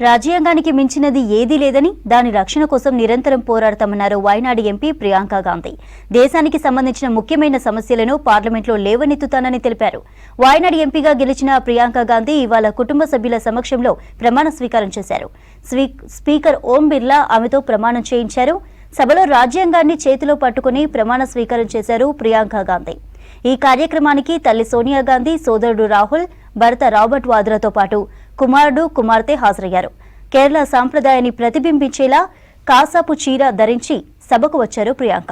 రాజ్యాంగానికి మించినది ఏదీ లేదని దాని రక్షణ కోసం నిరంతరం పోరాడతామన్నారు వాయనాడు ఎంపీ ప్రియాంక గాంధీ. దేశానికి సంబంధించిన ముఖ్యమైన సమస్యలను పార్లమెంట్లో లేవనెత్తుతానని తెలిపారు. వాయనాడు ఎంపీగా గెలిచిన ప్రియాంక గాంధీ ఇవాళ కుటుంబ సభ్యుల సమక్షంలో ప్రమాణ స్వీకారం చేశారు. స్పీకర్ ఓం బిర్లా ఆమెతో ప్రమాణం చేయించారు. సభలో రాజ్యాంగాన్ని చేతిలో పట్టుకుని ప్రమాణ స్వీకారం చేశారు ప్రియాంక గాంధీ. ఈ కార్యక్రమానికి తల్లి సోనియా గాంధీ, సోదరుడు రాహుల్, భర్త రాబర్ట్ వాద్రాతో పాటు కుమారుడు, కుమార్తె హాజరయ్యారు. కేరళ సాంప్రదాయాన్ని ప్రతిబింబించేలా కాసాపు చీర ధరించి సభకు వచ్చారు ప్రియాంక.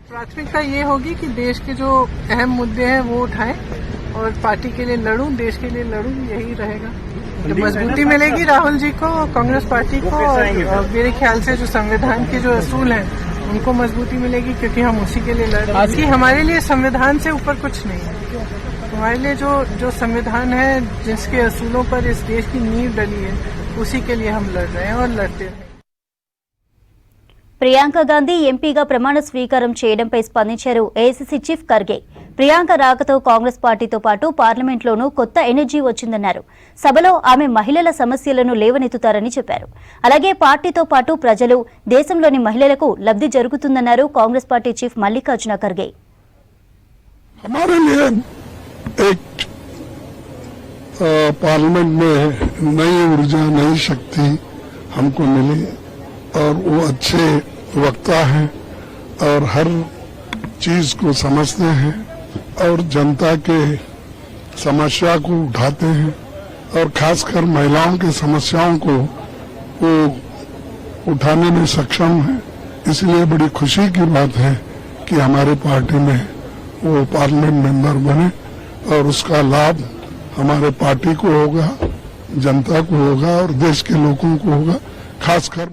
प्राथमिकता ये होगी कि देश के जो अहम मुद्दे हैं वो उठाएं और पार्टी के लिए लड़ूं, देश के लिए लड़ूं, यही रहेगा। तो मजबूती मिलेगी राहुल जी को, कांग्रेस पार्टी को, और मेरे ख्याल से जो संविधान के जो असूल हैं उनको मजबूती मिलेगी, क्योंकि हम उसी के लिए लड़ रहे हैं। हमारे लिए संविधान से ऊपर कुछ नहीं है। हमारे लिए जो संविधान है, जिसके असूलों पर इस देश की नींव डली है, उसी के लिए हम लड़ रहे हैं और लड़ते रहें। ప్రియాంక గాంధీ ఎంపీగా ప్రమాణ స్వీకారం చేయడంపై స్పందించారు ఏఐసీసీ చీఫ్ ఖర్గే. ప్రియాంక రాకతో కాంగ్రెస్ పార్టీతో పాటు పార్లమెంట్లోనూ కొత్త ఎనర్జీ వచ్చిందన్నారు. సభలో ఆమె మహిళల సమస్యలను లేవనెత్తుతారని చెప్పారు. అలాగే పార్టీతో పాటు ప్రజలు, దేశంలోని మహిళలకు లబ్ధి జరుగుతుందన్నారు Congress party chief Mallikarjuna Kharge. Parliament में नई ऊर्जा, नई शक्ति हमको मिली और वो अच्छे वक्ता हैं और हर चीज को समझते हैं और जनता के समस्या को उठाते हैं और खासकर महिलाओं की समस्याओं को वो उठाने में सक्षम है। इसलिए बड़ी खुशी की बात है कि हमारी पार्टी में वो पार्लियामेंट मेंबर बने और उसका लाभ हमारे पार्टी को होगा, जनता को होगा और देश के लोगों को होगा, खासकर